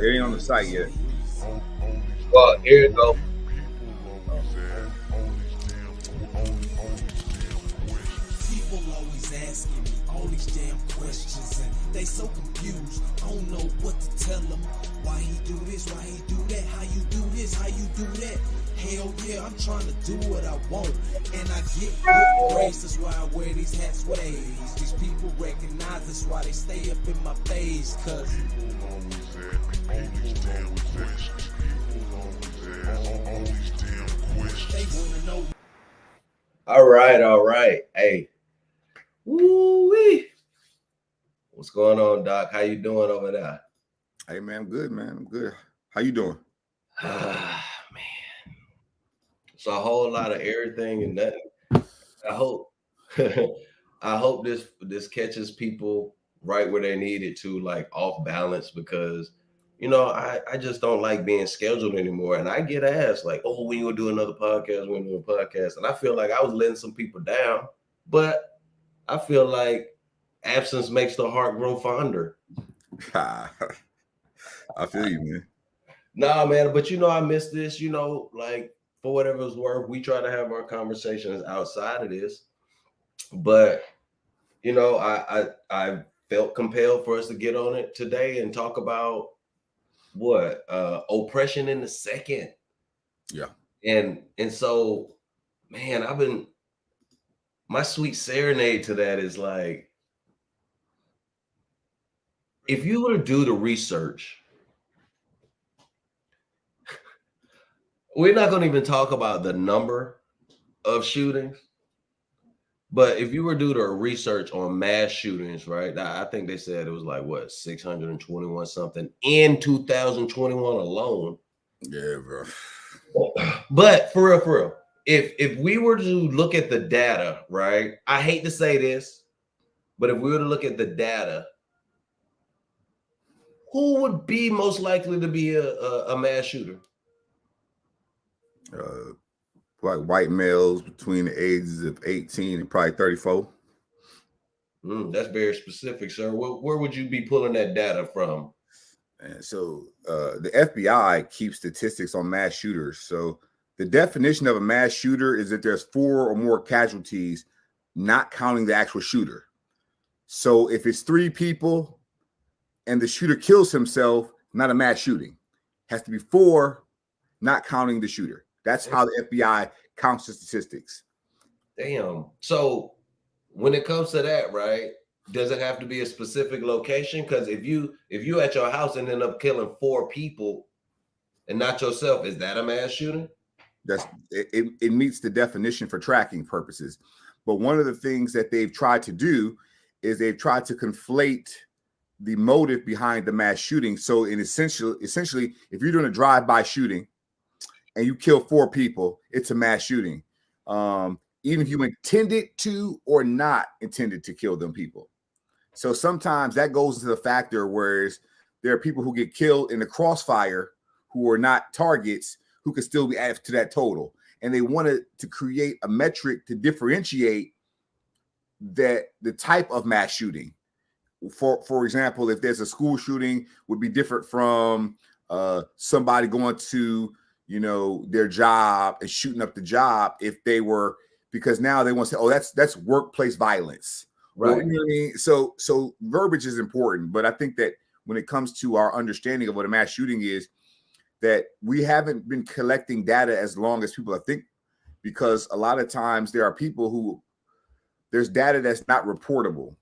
It ain't on the site yet. Well, here you go. People always asking me all these damn questions, and they so confused. I don't know what to tell them. Why he do this? Why he do that? How you do this? How you do that? Hell yeah, I'm trying to do what I want, and I get good grades. That's why I wear these hats with A's. These people recognize that's why they stay up in my face. Cause they wanna know. All right. Hey, woo-wee. What's going on, Doc? How you doing over there? Hey man, I'm good, man. I'm good. How you doing? Man, it's a whole lot of everything and nothing. I hope, I hope this catches people right where they need it to, like off balance, because I just don't like being scheduled anymore. And I get asked like, "Oh, when you gonna do another podcast? When you do a podcast?" And I feel like I was letting some people down, but I feel like absence makes the heart grow fonder. I feel you, man. Nah, man, but I miss this, like for whatever it's worth, we try to have our conversations outside of this. But I felt compelled for us to get on it today and talk about what oppression in the second. Yeah. And so, man, my sweet serenade to that is like, if you were to do the research, we're not going to even talk about the number of shootings, but if you were to do the research on mass shootings, right? I think they said it was like what 621 something in 2021 alone. Yeah, bro. But for real, if we were to look at the data, right? I hate to say this, but if we were to look at the data, who would be most likely to be a mass shooter? Like white males between the ages of 18 and probably 34. That's very specific, sir. Where would you be pulling that data from? And so the FBI keeps statistics on mass shooters. So the definition of a mass shooter is that there's 4 or more casualties, not counting the actual shooter. So if it's 3 people and the shooter kills himself, not a mass shooting. Has to be 4, not counting the shooter. That's how the FBI counts the statistics. Damn. So when it comes to that, right? Does it have to be a specific location? Because if you at your house and end up killing 4 people and not yourself, is that a mass shooting? It meets the definition for tracking purposes. But one of the things that they've tried to do is they've tried to conflate the motive behind the mass shooting. So essentially, if you're doing a drive-by shooting and you kill 4 people, it's a mass shooting. Even if you intended to or not intended to kill them people. So sometimes that goes into the factor, whereas there are people who get killed in the crossfire who are not targets who could still be added to that total. And they wanted to create a metric to differentiate that the type of mass shooting. For example, if there's a school shooting, would be different from somebody going to their job and shooting up the job if they were, because now they want to say, oh, that's workplace violence. Right. Well, you know what I mean? So verbiage is important, but I think that when it comes to our understanding of what a mass shooting is, that we haven't been collecting data as long as people think, because a lot of times there are people who there's data that's not reportable.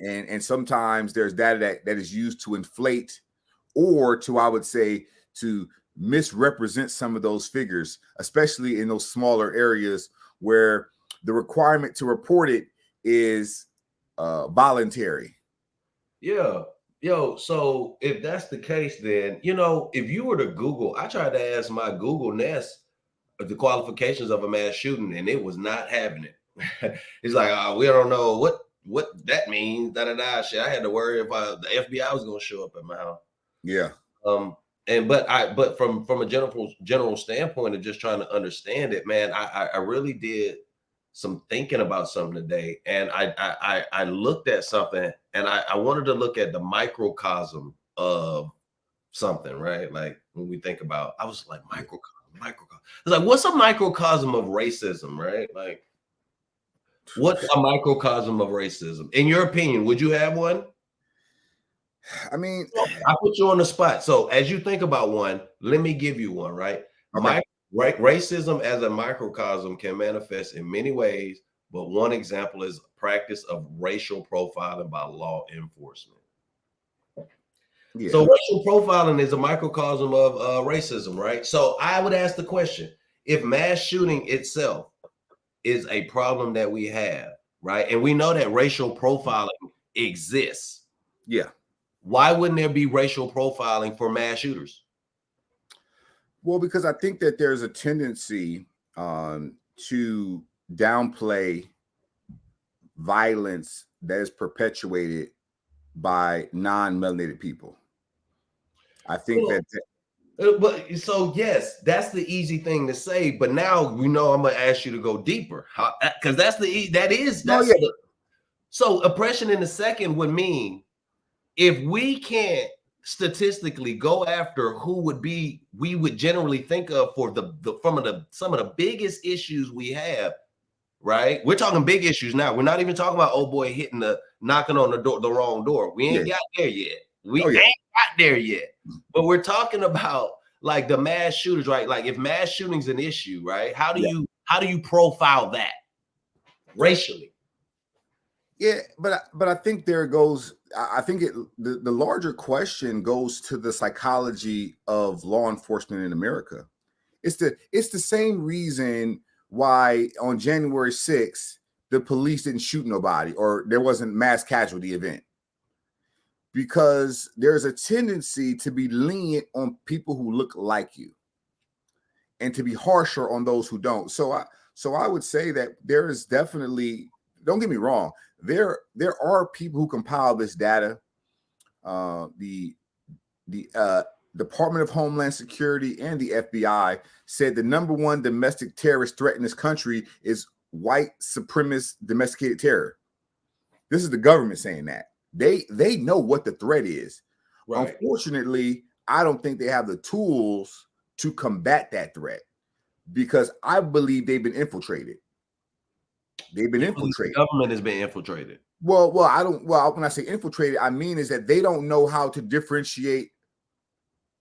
And sometimes there's data that is used to inflate or to, I would say, to misrepresent some of those figures, especially in those smaller areas where the requirement to report it is voluntary. Yeah. Yo, so if that's the case, then, if you were to Google, I tried to ask my Google Nest the qualifications of a mass shooting, and it was not having it. It's like, we don't know what that means. Shit. I had to worry if the FBI was going to show up at my house. Yeah. But from a general standpoint of just trying to understand it, man, I really did some thinking about something today, and I looked at something, and I wanted to look at the microcosm of something, right? Like when we think about, I was like microcosm. It's like, what's a microcosm of racism, right? Like, what's a microcosm of racism? In your opinion, would you have one? I mean, I put you on the spot. So as you think about one, let me give you one, right? Okay. Racism as a microcosm can manifest in many ways, but one example is practice of racial profiling by law enforcement. yeah. So racial profiling is a microcosm of racism, right? So I would ask the question, if mass shooting itself is a problem that we have, right? And we know that racial profiling exists. Yeah. Why wouldn't there be racial profiling for mass shooters? Well, because I think that there's a tendency to downplay violence that is perpetuated by non-melanated people. I think But so yes, that's the easy thing to say. But now I'm gonna ask you to go deeper, because so oppression in the second would mean if we can't statistically go after who we would generally think of for some of the biggest issues we have, right? We're talking big issues now. We're not even talking about old boy knocking on the wrong door. We ain't got there yet. We ain't got there yet. But we're talking about like the mass shooters, right? Like if mass shooting's an issue, right? How do you profile that racially? Yeah, but I think there goes. I think the larger question goes to the psychology of law enforcement in America. It's the same reason why on January 6th the police didn't shoot nobody or there wasn't mass casualty event, because there's a tendency to be lenient on people who look like you and to be harsher on those who don't. So I would say that there is definitely, don't get me wrong, there are people who compile this data. The Department of Homeland Security and the FBI said the number one domestic terrorist threat in this country is white supremacist domesticated terror. This is the government saying that. They know what the threat is. Right. Unfortunately, I don't think they have the tools to combat that threat, because I believe they've been infiltrated. They've been infiltrated. The government has been infiltrated. Well, when I say infiltrated, I mean is that they don't know how to differentiate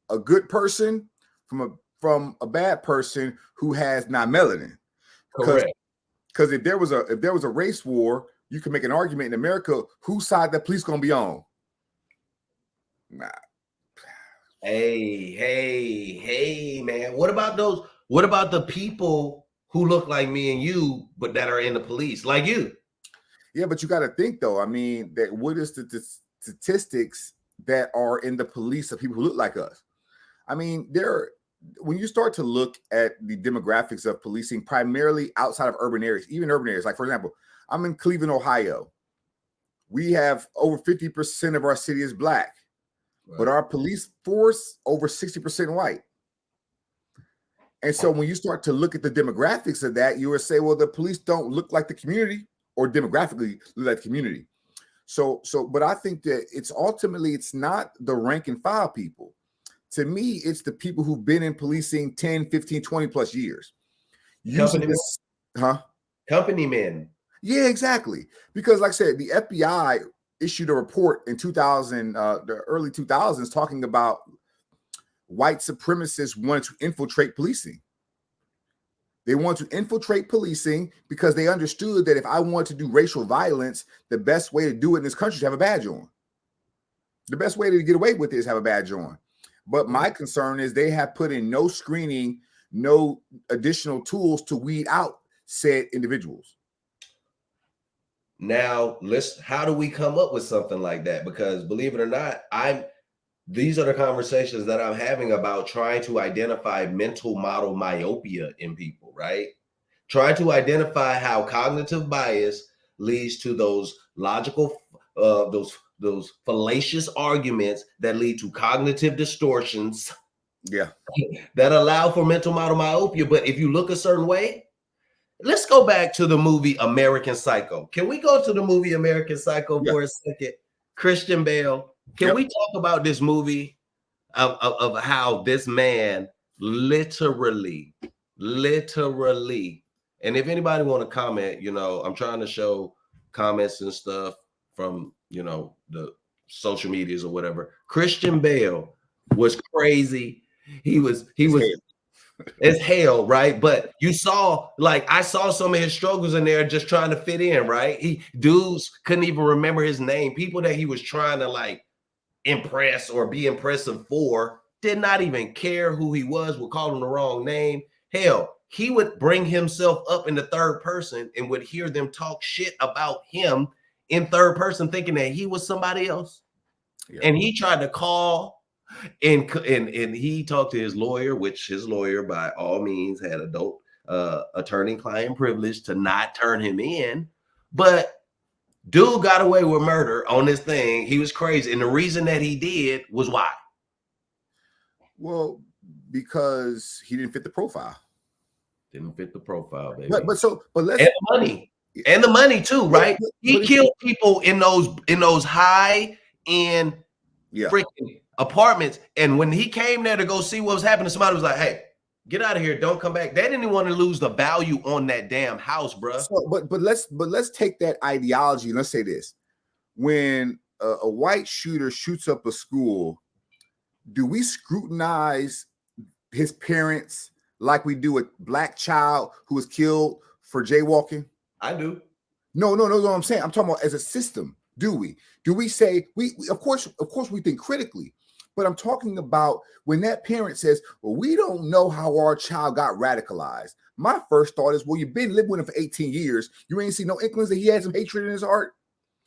a good person from a bad person who has non-melanin. Correct. Because if there was a race war, you can make an argument in America whose side the police gonna be on. Nah. Hey, man. What about those? What about the people who look like me and you, but that are in the police, like you? Yeah, but you got to think though. I mean, that what is the statistics that are in the police of people who look like us? I mean, when you start to look at the demographics of policing, primarily outside of urban areas, even urban areas, like for example, I'm in Cleveland, Ohio. We have over 50% of our city is black, right, but our police force over 60% white. And so when you start to look at the demographics of that, you would say, well, the police don't look like the community, or demographically look like the community. But I think that it's not the rank and file people. To me, it's the people who've been in policing 10, 15, 20 plus years. Company men. Yeah, exactly. Because like I said, the FBI issued a report in the early 2000s talking about white supremacists wanted to infiltrate policing. They want to infiltrate policing because they understood that if I want to do racial violence, the best way to do it in this country is to have a badge on. The best way to get away with it is have a badge on. But my concern is they have put in no screening, no additional tools to weed out said individuals. Now, how do we come up with something like that? Because believe it or not, these are the conversations that I'm having about trying to identify mental model myopia in people, right? Trying to identify how cognitive bias leads to those logical, those fallacious arguments that lead to cognitive distortions. Yeah. That allow for mental model myopia. But if you look a certain way, let's go back to the movie American Psycho. Can we go to the movie American Psycho for a second? Christian Bale. Can we talk about this movie? of how this man literally, and if anybody want to comment, I'm trying to show comments and stuff from, the social medias or whatever. Christian Bale was crazy. He was as hell, right? But you saw, like, I saw some of his struggles in there just trying to fit in, right? Dudes couldn't even remember his name. People that he was trying to like impress or be impressive for did not even care who he was, would call him the wrong name. Hell, he would bring himself up in the third person and would hear them talk shit about him in third person, thinking that he was somebody else. Yeah. And he tried to call and he talked to his lawyer, which his lawyer by all means had adult attorney-client privilege to not turn him in. But dude got away with murder on this thing. He was crazy. And the reason that he did was why? Well, because he didn't fit the profile. Didn't fit the profile, baby. But let's and money. And the money too, right? He killed people in those high end freaking apartments. And when he came there to go see what was happening, somebody was like, hey, get out of here. Don't come back. They didn't even want to lose the value on that damn house, bro. So, but let's take that ideology. Let's say this. When a white shooter shoots up a school, do we scrutinize his parents like we do a black child who was killed for jaywalking? I do. No, what I'm saying. I'm talking about as a system. Do we say we of course we think critically, but I'm talking about when that parent says, well, we don't know how our child got radicalized. My first thought is, well, you've been living with him for 18 years. You ain't seen no inklings that he had some hatred in his heart.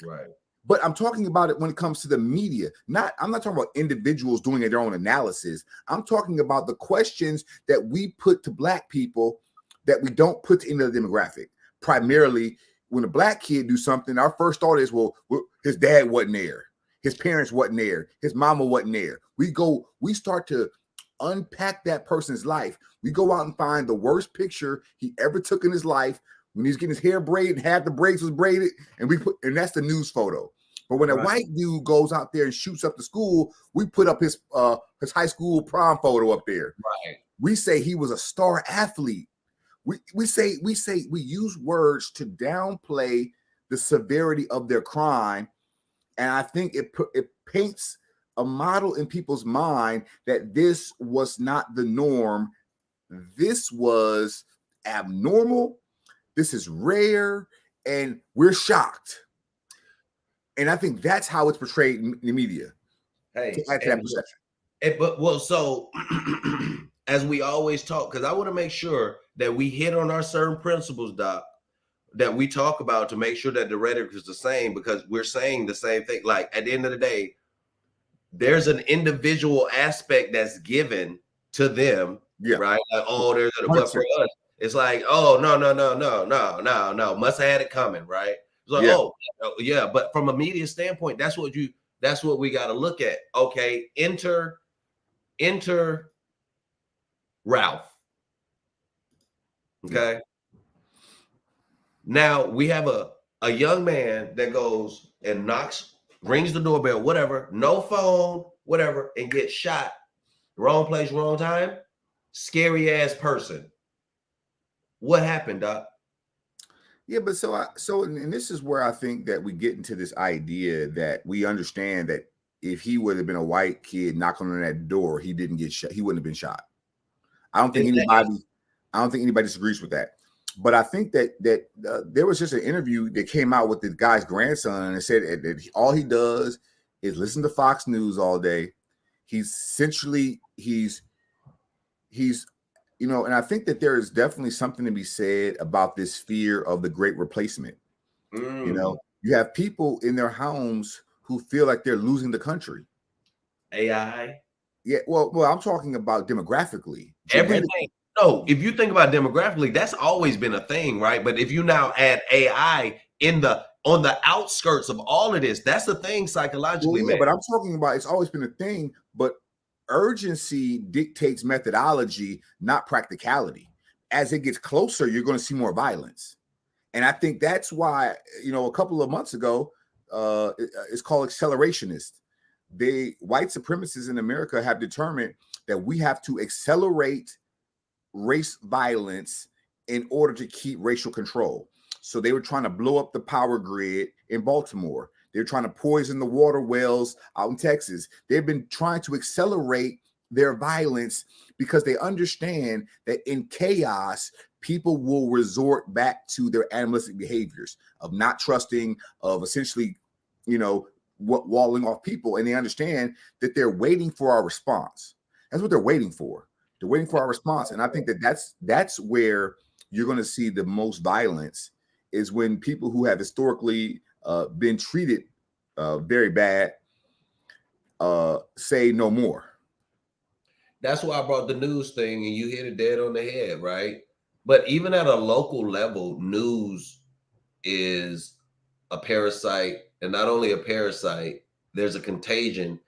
Right. But I'm talking about it when it comes to the media. I'm not talking about individuals doing their own analysis. I'm talking about the questions that we put to black people that we don't put to any other demographic. Primarily, when a black kid do something, our first thought is, well, his dad wasn't there. His parents wasn't there. His mama wasn't there. We start to unpack that person's life. We go out and find the worst picture he ever took in his life when he's getting his hair braided and half the braids was braided, and that's the news photo. But when a white dude goes out there and shoots up the school, we put up his high school prom photo up there. Right. We say he was a star athlete. We use words to downplay the severity of their crime, and I think it paints a model in people's mind that this was not the norm. This was abnormal. This is rare, and we're shocked. And I think that's how it's portrayed in the media. Hey, to add to that perception. So as we always talk, because I want to make sure that we hit on our certain principles, Doc, that we talk about to make sure that the rhetoric is the same, because we're saying the same thing. Like, at the end of the day, there's an individual aspect that's given to them, right? Like, oh, there's a but for us, it's like, oh, no, must have had it coming, right? It's like, oh, yeah, but from a media standpoint, that's what we got to look at. Okay, enter Ralph. Okay. Now we have a young man that goes and rings the doorbell, whatever, no phone, whatever, and gets shot. Wrong place, wrong time. Scary ass person. What happened, Doc? Yeah, but and this is where I think that we get into this idea that we understand that if he would have been a white kid knocking on that door, he didn't get shot. He wouldn't have been shot. I don't think anybody disagrees with that. But I think that there was just an interview that came out with the guy's grandson and said that all he does is listen to Fox News all day. He's and I think that there is definitely something to be said about this fear of the great replacement. You have people in their homes who feel like they're losing the country. AI. Yeah, well, I'm talking about demographically. Everything. No, if you think about demographically, that's always been a thing, right? But if you now add AI on the outskirts of all of this, that's the thing psychologically, man. But I'm talking about it's always been a thing, but urgency dictates methodology, not practicality. As it gets closer, you're going to see more violence. And I think that's why, a couple of months ago, it's called accelerationist. white supremacists in America have determined that we have to accelerate race violence in order to keep racial control. So they were trying to blow up the power grid in Baltimore. They're trying to poison the water wells out in Texas. They've been trying to accelerate their violence because they understand that in chaos, people will resort back to their animalistic behaviors of not trusting, of essentially, walling off people. And they understand that they're waiting for our response. That's what they're waiting for. They're waiting for our response. And I think that's where you're going to see the most violence, is when people who have historically been treated very bad say no more. That's why I brought the news thing, and you hit it dead on the head, right? But even at a local level, news is a parasite, and not only a parasite, there's a contagion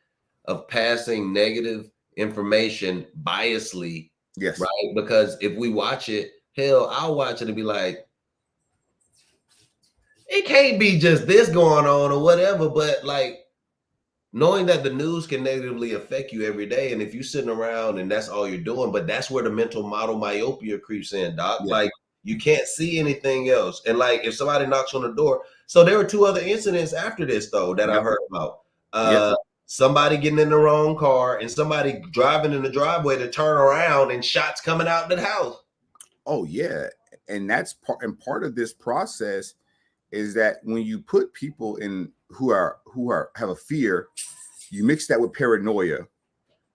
of passing negative information biasly. Yes. Right? Because if we watch it, hell, I'll watch it and be like, it can't be just this going on or whatever, but like, knowing that the news can negatively affect you every day, and if you're sitting around and that's all you're doing, but that's where the mental model myopia creeps in, Doc. Yeah. Like, you can't see anything else. And like, if somebody knocks on the door, so there were 2 other incidents after this though that I heard about. Somebody getting in the wrong car and somebody driving in the driveway to turn around and shots coming out the house. Oh yeah, and that's part of this process is that when you put people in who have a fear, you mix that with paranoia,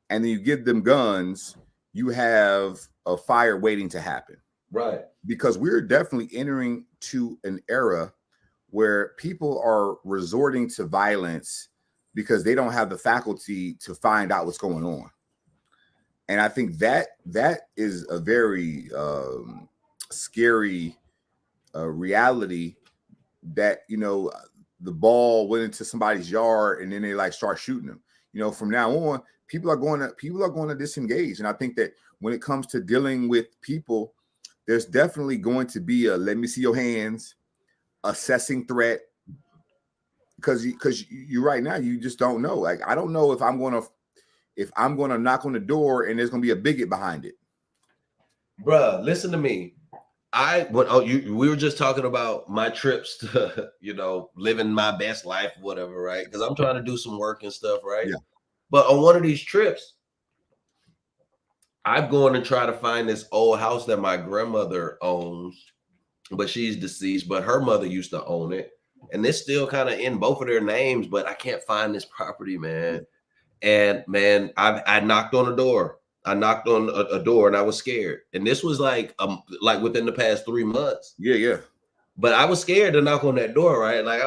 and then you give them guns, you have a fire waiting to happen. Right. Because we're definitely entering to an era where people are resorting to violence because they don't have the faculty to find out what's going on. And I think that is a very scary reality, that the ball went into somebody's yard and then they like start shooting them. From now on, people are going to disengage. And I think that when it comes to dealing with people, there's definitely going to be a let me see your hands, assessing threat, because you right now you just don't know. Like, I don't know if I'm going to knock on the door and there's going to be a bigot behind it. Bruh, listen to me. We were just talking about my trips to, living my best life, whatever, right? Because I'm trying to do some work and stuff, right? Yeah. But on one of these trips, I'm going to try to find this old house that my grandmother owns, but she's deceased, but her mother used to own it. And it's still kind of in both of their names, but I can't find this property, man. And man, I knocked on a door. I knocked on a door and I was scared. And this was like within the past 3 months. Yeah. But I was scared to knock on that door, right? Like,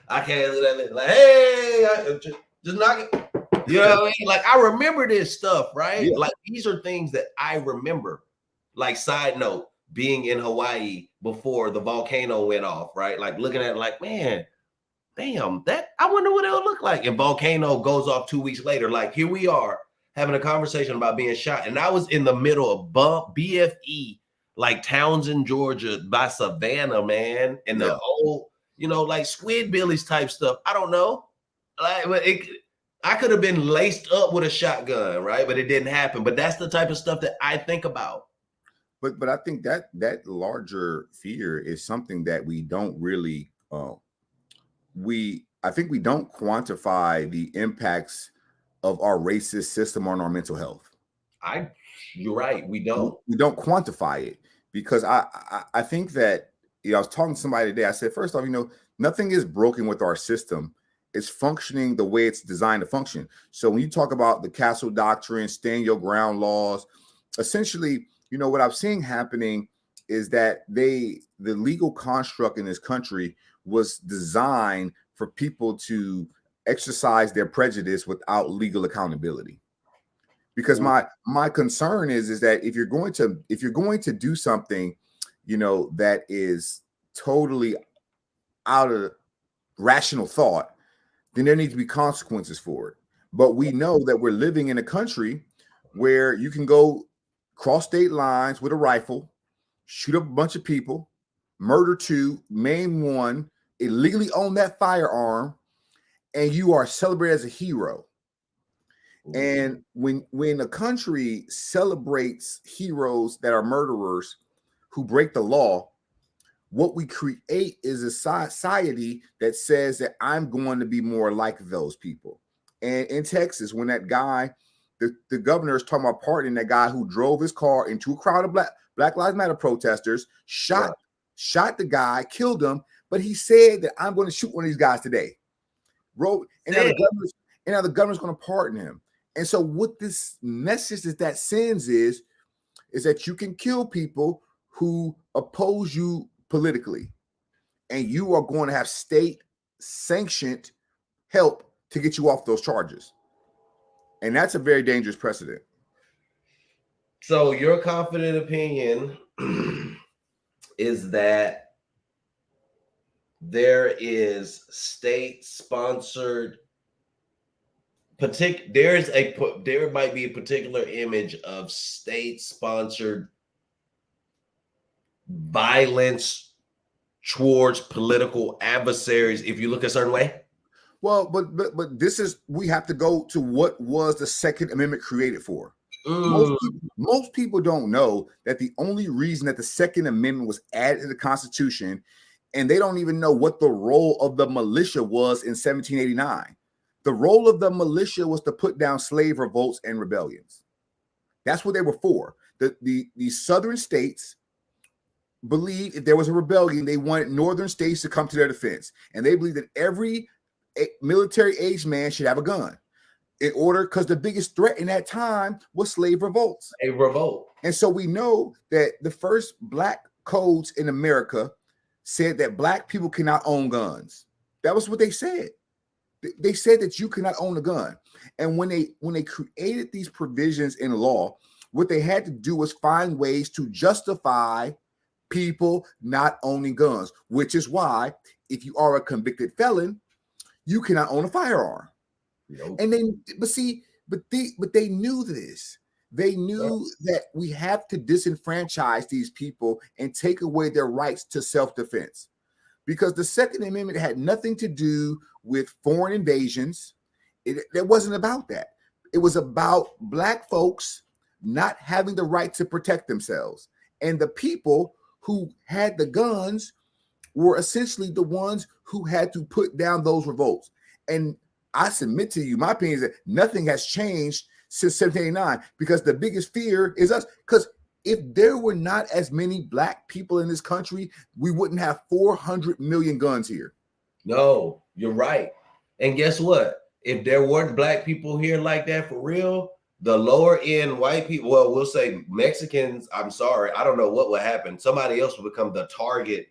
I can't, like, hey, just knock it. You know what I mean? Like, I remember this stuff, right? Yeah. Like, these are things that I remember. Like, side note, being in Hawaii before the volcano went off, right? Like, looking at it like, man, damn, I wonder what it'll look like. And volcano goes off 2 weeks later. Like, here we are having a conversation about being shot. And I was in the middle of BFE, like Townsend, Georgia, by Savannah, man. And the old, like Squidbillies type stuff. I don't know. Like, but I could have been laced up with a shotgun, right? But it didn't happen. But that's the type of stuff that I think about. But I think that larger fear is something that we don't really I think we don't quantify the impacts of our racist system on our mental health. You're right. We don't quantify it, because I think that, I was talking to somebody today. I said, first off, nothing is broken with our system. It's functioning the way it's designed to function. So when you talk about the castle doctrine, stand your ground laws, essentially, what I'm seeing happening is that the legal construct in this country was designed for people to exercise their prejudice without legal accountability. Because my concern is that if you're going to do something, that is totally out of rational thought, then there needs to be consequences for it. But we know that we're living in a country where you can go cross state lines with a rifle, shoot up a bunch of people, murder 2, maim 1, illegally own that firearm, and you are celebrated as a hero. And when a country celebrates heroes that are murderers who break the law, what we create is a society that says that I'm going to be more like those people. And in Texas, when that guy, the governor is talking about pardoning that guy who drove his car into a crowd of Black Lives Matter protesters, shot the guy, killed him, but he said that I'm going to shoot one of these guys today. And now the governor's going to pardon him. And so what this message that sends is that you can kill people who oppose you politically, and you are going to have state sanctioned help to get you off those charges. And that's a very dangerous precedent. So your confident opinion is that there is state-sponsored there might be a particular image of state-sponsored violence towards political adversaries if you look a certain way? Well, but this is, we have to go to what was the Second Amendment created for. Most people don't know that the only reason that the Second Amendment was added to the Constitution, and they don't even know what the role of the militia was in 1789. The role of the militia was to put down slave revolts and rebellions. That's what they were for. The southern states believed if there was a rebellion, they wanted northern states to come to their defense. And they believed that every military-aged man should have a gun in order, because the biggest threat in that time was slave revolts. A revolt. And so we know that the first black codes in America said that black people cannot own guns. That was what they said. They said that you cannot own a gun. And when they created these provisions in law, what they had to do was find ways to justify people not owning guns, which is why if you are a convicted felon, you cannot own a firearm. Nope. And then, but they knew this. They knew that we have to disenfranchise these people and take away their rights to self-defense, because the Second Amendment had nothing to do with foreign invasions. It wasn't about that. It was about black folks not having the right to protect themselves. And the people who had the guns were essentially the ones who had to put down those revolts. And I submit to you, my opinion is that nothing has changed since 1789, because the biggest fear is us. Because if there were not as many black people in this country, we wouldn't have 400 million guns here. No, you're right. And guess what? If there weren't black people here like that for real, the lower end white people, well, we'll say Mexicans, I'm sorry, I don't know what would happen. Somebody else would become the target,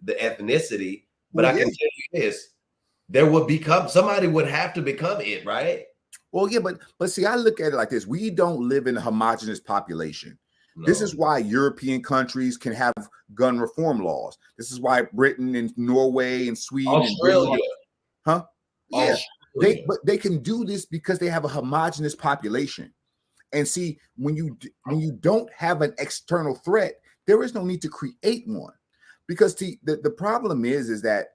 the ethnicity. But I can tell you this, somebody would have to become it, right? Well, yeah, but see, I look at it like this. We don't live in a homogenous population. No. This is why European countries can have gun reform laws. This is why Britain and Norway and Sweden, Australia, yeah, they can do this because they have a homogenous population. And see, when you don't have an external threat, there is no need to create one, because the problem is that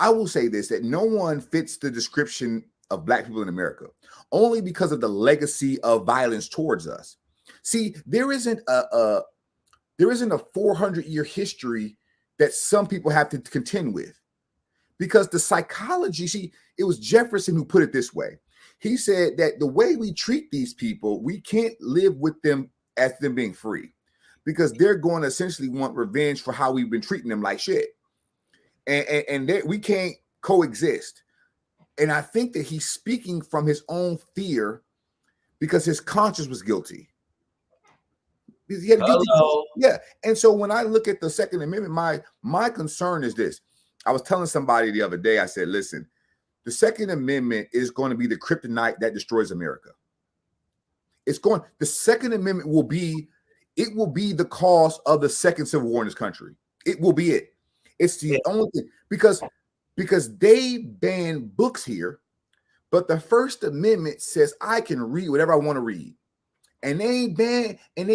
I will say this, that no one fits the description of black people in America, only because of the legacy of violence towards us. See, there isn't a 400-year history that some people have to contend with, because the psychology, see, it was Jefferson who put it this way. He said that the way we treat these people, we can't live with them as them being free, because they're going to essentially want revenge for how we've been treating them like shit. And we can't coexist. And I think that he's speaking from his own fear, because his conscience was guilty. He had a guilty. Yeah. And so when I look at the Second Amendment, my concern is this. I was telling somebody the other day, I said, listen, the Second Amendment is going to be the kryptonite that destroys America. The Second Amendment will be the cause of the second Civil War in this country. It will be it. It's the only thing, because they ban books here, but the First Amendment says I can read whatever I want to read. And they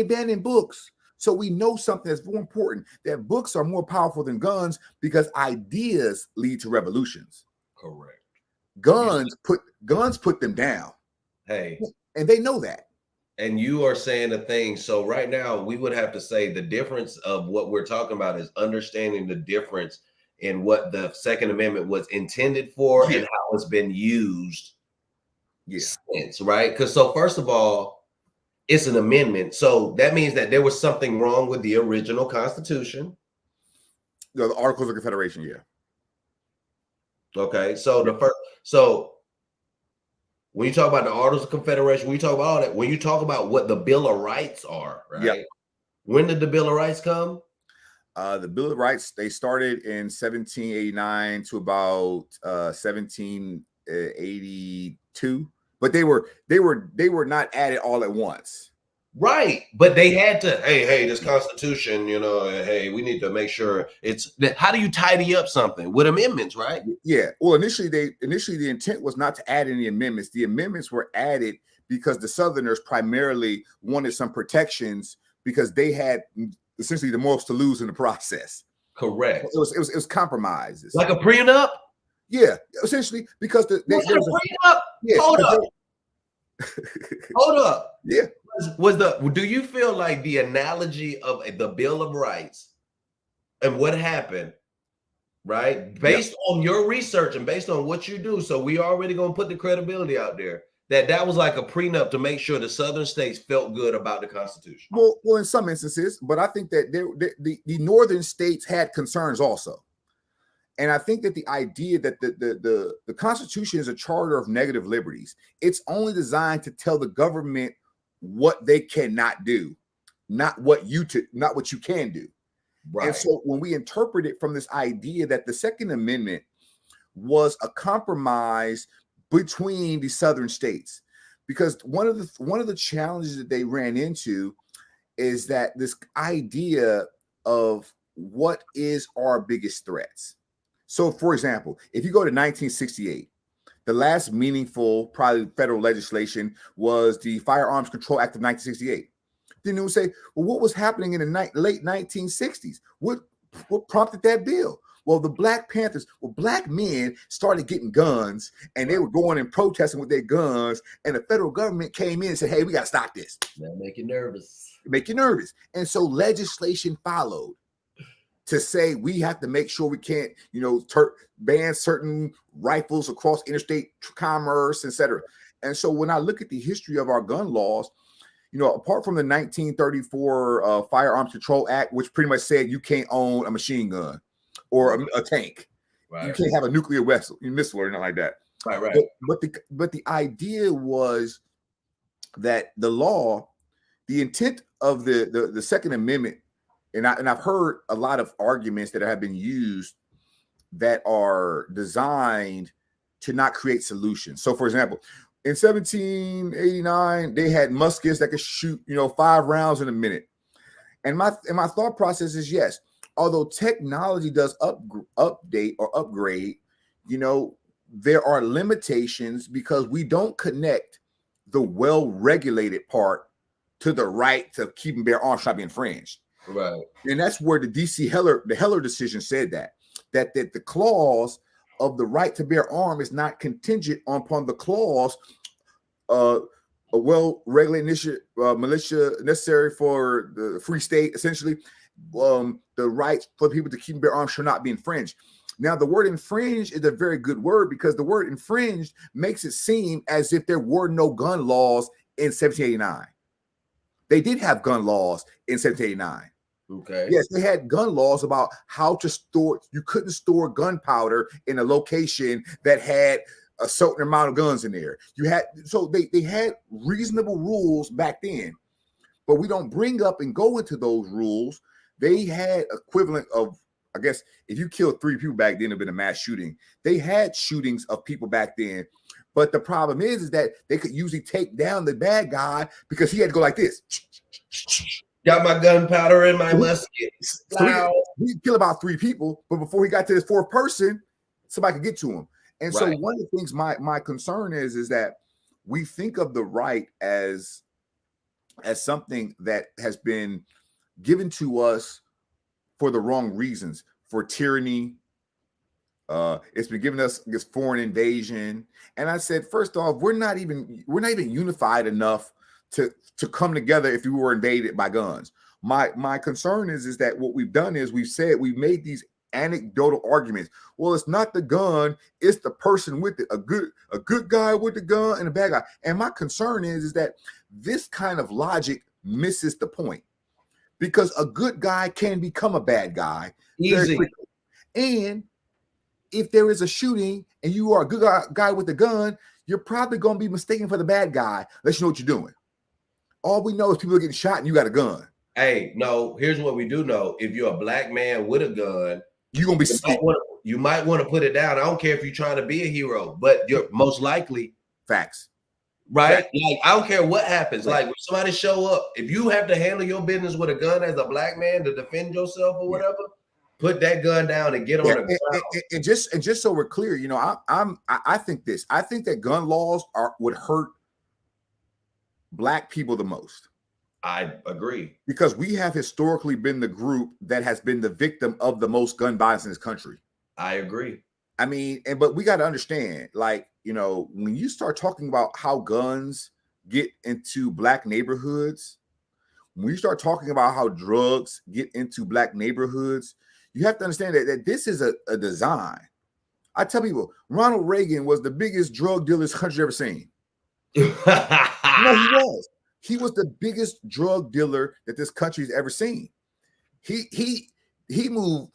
banning books. So we know something that's more important, that books are more powerful than guns, because ideas lead to revolutions. Correct. Guns put them down. Hey, and they know that. and you are saying a thing. So right now, we would have to say the difference of what we're talking about is understanding the difference in what the Second Amendment was intended for and how it's been used since, right? Because so first of all, it's an amendment. So that means that there was something wrong with the original Constitution. The Articles of Confederation, yeah. Okay, so the first, so when you talk about the Articles of Confederation, when you talk about all that, when you talk about what the Bill of Rights are, right? Yep. When did the Bill of Rights come? The Bill of Rights, they started in 1789 to about 1782, but they were not added all at once. Right, but they had to. Hey, this Constitution, you know, hey, we need to make sure it's. How do you tidy up something with amendments, right? Yeah. Well, initially the intent was not to add any amendments. The amendments were added because the Southerners primarily wanted some protections because they had essentially the most to lose in the process. Correct. It was compromises. Like a prenup? Yeah, essentially because there was a prenup. Yeah, hold up. Yeah. Do you feel like the analogy of the Bill of Rights and what happened, right? Based on your research and based on what you do, so we already gonna put the credibility out there that was like a prenup to make sure the Southern states felt good about the Constitution. Well, in some instances, but I think that the Northern states had concerns also. And I think that the idea that the Constitution is a charter of negative liberties, it's only designed to tell the government what they cannot do, not what you can do. Right. And so when we interpret it from this idea that the Second Amendment was a compromise between the Southern states, because one of the challenges that they ran into is that this idea of what is our biggest threats. So, for example, if you go to 1968, the last meaningful, probably federal legislation was the Firearms Control Act of 1968. Then it would say, well, what was happening in the late 1960s? What prompted that bill? Well, the Black Panthers, black men started getting guns and they were going and protesting with their guns. And the federal government came in and said, hey, we got to stop this. That make you nervous. Make you nervous. And so legislation followed to say we have to make sure we can't, ban certain rifles across interstate commerce, etc. And so when I look at the history of our gun laws, apart from the 1934 Firearms Control Act, which pretty much said you can't own a machine gun or a tank, you can't have a nuclear missile or anything like that. Right. But the idea was that the intent of the Second Amendment. And I've heard a lot of arguments that have been used that are designed to not create solutions. So, for example, in 1789, they had muskets that could shoot, 5 rounds in a minute. And my thought process is yes, although technology does update or upgrade, there are limitations because we don't connect the well-regulated part to the right to keep and bear arms not be infringed. Right. And that's where the Heller decision said that the clause of the right to bear arm is not contingent upon the clause a well-regulated militia necessary for the free state, essentially, the right for people to keep and bear arms shall not be infringed. Now, the word infringed is a very good word because the word infringed makes it seem as if there were no gun laws in 1789. They did have gun laws in 1789. Okay. Yes, they had gun laws about how to store. You couldn't store gunpowder in a location that had a certain amount of guns in there. They had reasonable rules back then, but we don't bring up and go into those rules. They had equivalent of, I guess, if you killed 3 people back then, it'd been a mass shooting. They had shootings of people back then, but the problem is that they could usually take down the bad guy because he had to go like this. Got my gunpowder in my musket. So he killed about 3 people, but before he got to this 4th person, somebody could get to him. And so one of the things my concern is that we think of the right as something that has been given to us for the wrong reasons, for tyranny, It's been giving us this foreign invasion. And I said, first off, we're not even unified enough to come together if we were invaded by guns. My concern is that what we've done is we've made these anecdotal arguments. Well, it's not the gun, it's the person with it. A good guy with the gun and a bad guy. And my concern is that this kind of logic misses the point, because a good guy can become a bad guy very quickly. And if there is a shooting and you are a good guy with a gun, you're probably going to be mistaken for the bad guy unless you know what you're doing. All we know is people are getting shot and you got a gun. Hey, no, here's what we do know. If you're a black man with a gun, you're going to be you might want to put it down. I don't care if you're trying to be a hero, but you're most likely. Facts. Right? Like, I don't care what happens. Like, when somebody show up, if you have to handle your business with a gun as a black man to defend yourself or whatever, put that gun down and get on the ground. And just so we're clear, you know, I think that gun laws would hurt black people the most. I agree, because we have historically been the group that has been the victim of the most gun violence in this country. I agree. I mean, but we got to understand, like, you know, when you start talking about how guns get into black neighborhoods, when you start talking about how drugs get into black neighborhoods, you have to understand that this is a design. I tell people, Ronald Reagan was the biggest drug dealer this country's ever seen. No, he was. He was the biggest drug dealer that this country's ever seen. He moved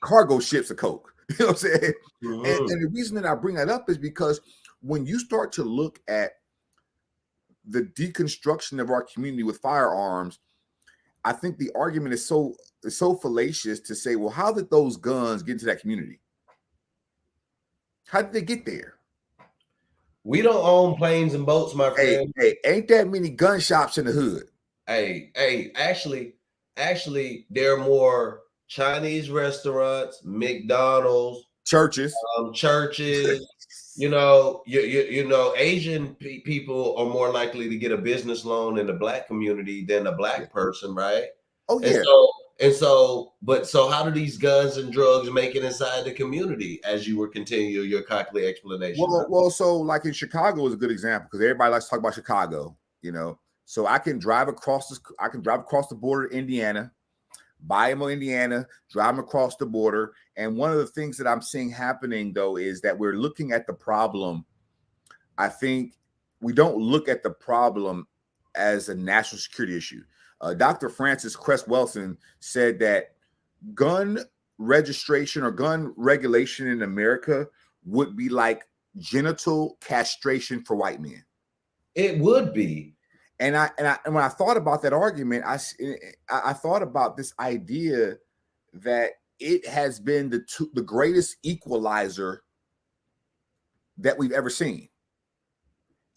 cargo ships of coke. You know what I'm saying? Mm-hmm. And the reason that I bring that up is because when you start to look at the deconstruction of our community with firearms, I think the argument is so fallacious to say, well, how did those guns get into that community? How did they get there? We don't own planes and boats, my friend. Hey, ain't that many gun shops in the hood? Hey, actually, there are more Chinese restaurants, McDonald's, churches. You know, you know, Asian people are more likely to get a business loan in the black community than a black person, right? Oh yeah. So how do these guns and drugs make it inside the community? As you were continuing your cockly explanation. Well, so like in Chicago is a good example, because everybody likes to talk about Chicago, you know. So I can drive across the border to Indiana, buy them in Indiana, drive them across the border. And one of the things that I'm seeing happening, though, is that we're looking at the problem. I think we don't look at the problem as a national security issue. Dr. Francis Cress Welsing said that gun registration or gun regulation in America would be like genital castration for white men. It would be. And when I thought about that argument, I thought about this idea that it has been the greatest equalizer that we've ever seen.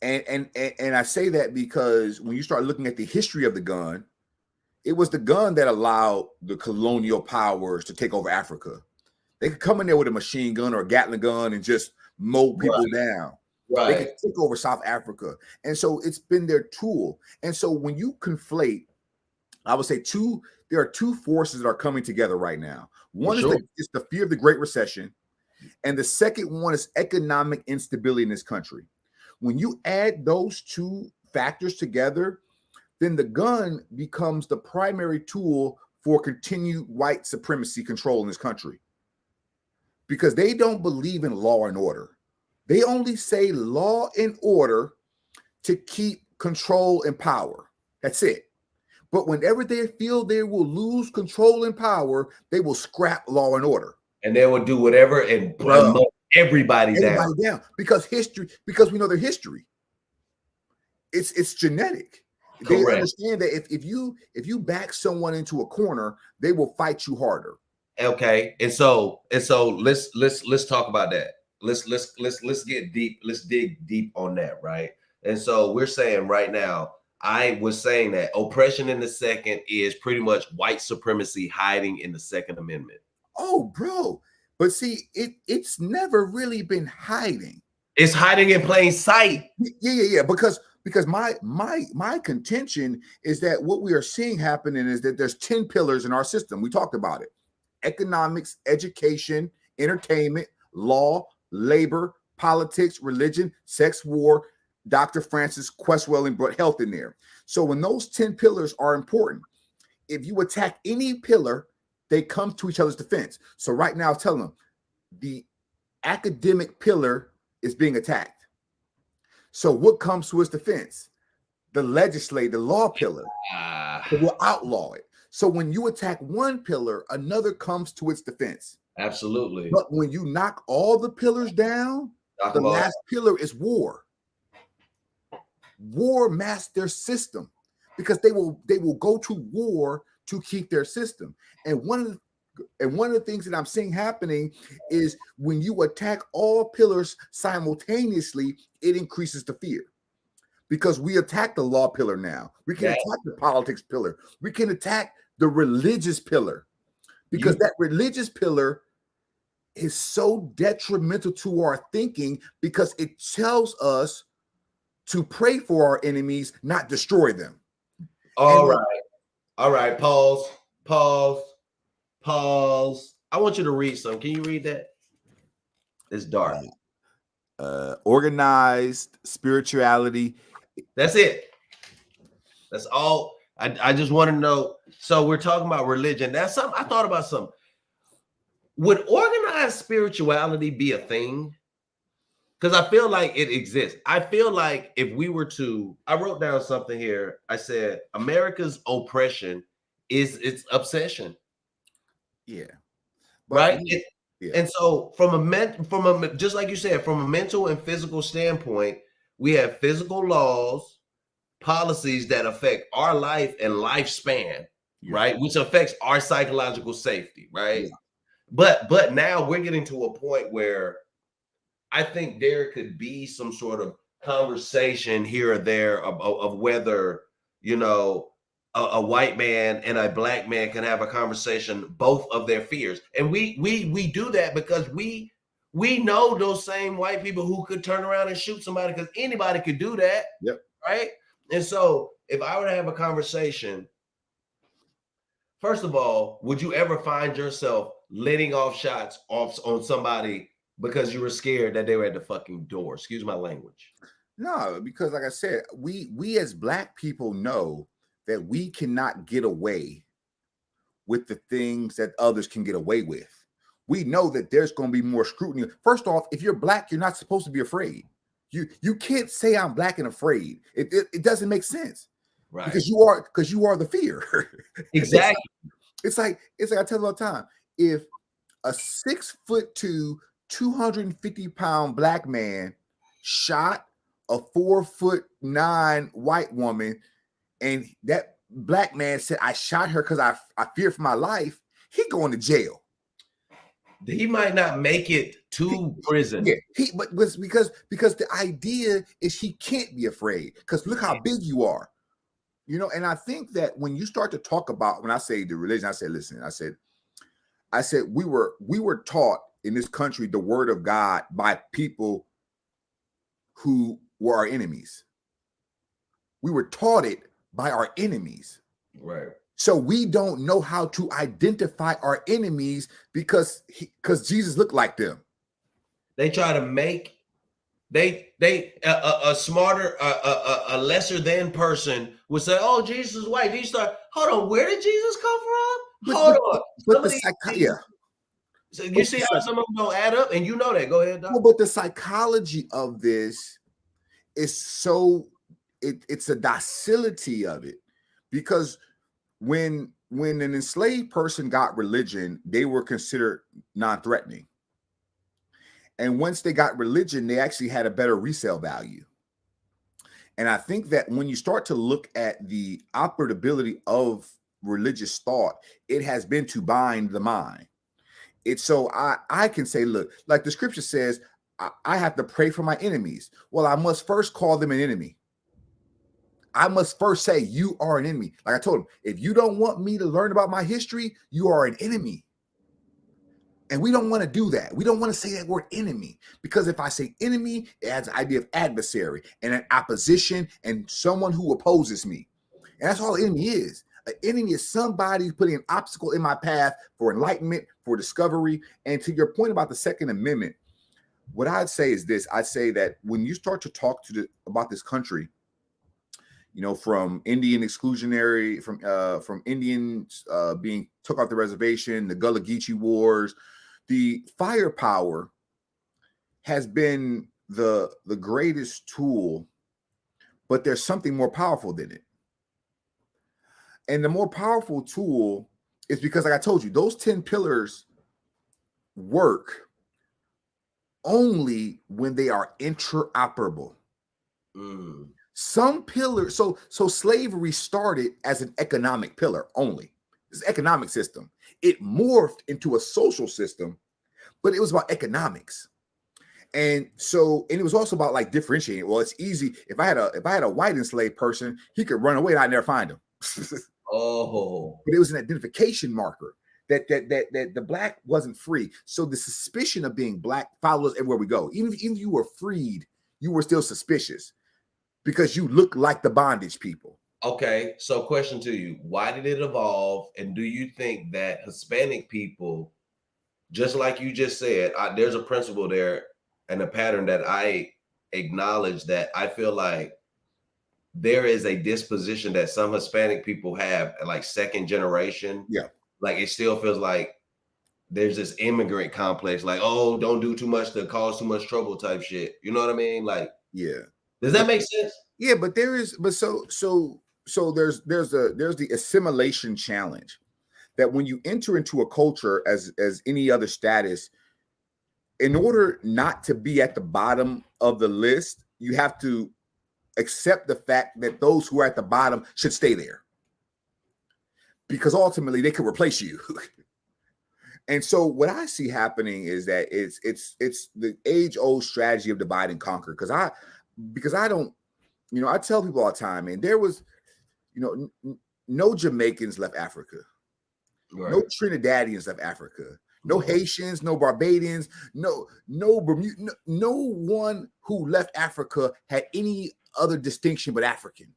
And I say that because when you start looking at the history of the gun, it was the gun that allowed the colonial powers to take over Africa. They could come in there with a machine gun or a Gatling gun and just mow people down. Right. They could take over South Africa. And so it's been their tool. And so when you conflate, I would say there are two forces that are coming together right now. One is the fear of the Great Recession. And the second one is economic instability in this country. When you add those two factors together, then the gun becomes the primary tool for continued white supremacy control in this country. Because they don't believe in law and order. They only say law and order to keep control and power. That's it. But whenever they feel they will lose control and power, they will scrap law and order. And they will do whatever and put everybody down. Because we know their history. It's genetic. Correct. They understand that if you back someone into a corner, they will fight you harder. Okay. And so let's talk about that. Let's get deep. Let's dig deep on that, right? And so we're saying right now, I was saying that oppression in the second is pretty much white supremacy hiding in the Second Amendment. Oh, bro. But see, it's never really been hiding. It's hiding in plain sight. Yeah. Because my contention is that what we are seeing happening is that there's 10 pillars in our system. We talked about it: economics, education, entertainment, law, labor, politics, religion, sex, war. Dr. Francis Questwelling brought health in there. So when those 10 pillars are important, if you attack any pillar, they come to each other's defense. So right now, I'm telling them the academic pillar is being attacked. So what comes to its defense? The legislative law pillar. So we'll outlaw it. So when you attack one pillar, another comes to its defense. Absolutely. But when you knock all the pillars down, the last pillar is war. War masks their system because they will go to war to keep their system. And one of the things that I'm seeing happening is when you attack all pillars simultaneously, it increases the fear. Because we attack the law pillar now. We can attack the politics pillar. We can attack the religious pillar. Because that religious pillar is so detrimental to our thinking because it tells us to pray for our enemies, not destroy them. All right. Pause. I want you to read something. Can you read that? It's dark. Organized spirituality. That's it. That's all. I just want to know. So we're talking about religion. That's something I thought about. Something. Would organized spirituality be a thing? Because I feel like it exists. I feel like if we were to, I wrote down something here. I said America's oppression is its obsession. Yeah. Right. And so from a just like you said, from a mental and physical standpoint, we have physical laws, policies that affect our life and lifespan, right? Which affects our psychological safety, right? Yeah. But now we're getting to a point where I think there could be some sort of conversation here or there of whether, you know, a white man and a black man can have a conversation, both of their fears. And we do that because we know those same white people who could turn around and shoot somebody because anybody could do that. Yep. Right. And so if I were to have a conversation, first of all, would you ever find yourself letting off shots on somebody because you were scared that they were at the fucking door? Excuse my language. No, because like I said, we as black people know that we cannot get away with the things that others can get away with. We know that there's going to be more scrutiny. First off, if you're black, you're not supposed to be afraid. You can't say I'm black and afraid. It doesn't make sense. Right. Because you are the fear. Exactly. It's like I tell you all the time, if a 6'2", 250-pound black man shot a 4'9" white woman, and that black man said, I shot her because I fear for my life, he going to jail. He might not make it to prison. Yeah, but because the idea is he can't be afraid because look how big you are. You know, and I think that when you start to talk about, when I say the religion, I said, listen, I said we were taught in this country the word of God by people who were our enemies. We were taught it by our enemies. Right. So we don't know how to identify our enemies because Jesus looked like them. They try to make a smarter, a lesser than person would say, "Oh, Jesus is white." Then you start, hold on, where did Jesus come from? Hold on. So you see how some of them don't add up, and you know that. Go ahead, Doc. Well, but the psychology of this is so it's a docility of it, because when an enslaved person got religion, they were considered non-threatening. And once they got religion, they actually had a better resale value. And I think that when you start to look at the operability of religious thought, it has been to bind the mind. It's so I can say, look, like the scripture says, I have to pray for my enemies. Well, I must first call them an enemy. I must first say you are an enemy. Like I told him, if you don't want me to learn about my history, you are an enemy. And we don't want to do that. We don't want to say that word enemy, because if I say enemy, it adds the idea of adversary and an opposition and someone who opposes me. And that's all an enemy is. An enemy is somebody putting an obstacle in my path for enlightenment, for discovery. And to your point about the Second Amendment, what I'd say is this. I'd say that when you start to talk about this country, from Indian exclusionary, from Indians being took off the reservation, the Gullah Geechee Wars, the firepower has been the greatest tool, but there's something more powerful than it. And the more powerful tool is because, like I told you, those 10 pillars work only when they are interoperable. Some pillars, so slavery started as an economic pillar only. It's an economic system. It morphed into a social system, but it was about economics. And it was also about like differentiating. Well, it's easy. If I had a white enslaved person, he could run away and I'd never find him. But it was an identification marker that the black wasn't free. So the suspicion of being black follows everywhere we go. Even if you were freed, you were still suspicious because you look like the bondage people. Okay, so question to you: why did it evolve? And do you think that Hispanic people, just like you just said, there's a principle there and a pattern that I acknowledge, that I feel like there is a disposition that some Hispanic people have, like second generation. Yeah. Like it still feels like there's this immigrant complex, like, oh, don't do too much to cause too much trouble type shit. You know what I mean? Like, yeah. Does that make sense? Yeah, but there's the assimilation challenge, that when you enter into a culture as any other status, in order not to be at the bottom of the list, you have to accept the fact that those who are at the bottom should stay there, because ultimately they could replace you. And so what I see happening is that it's the age-old strategy of divide and conquer. Because I don't, I tell people all the time, and there was, no Jamaicans left Africa, right. No Trinidadians left Africa, no Haitians, no Barbadians, no Bermuda, no one who left Africa had any other distinction but African.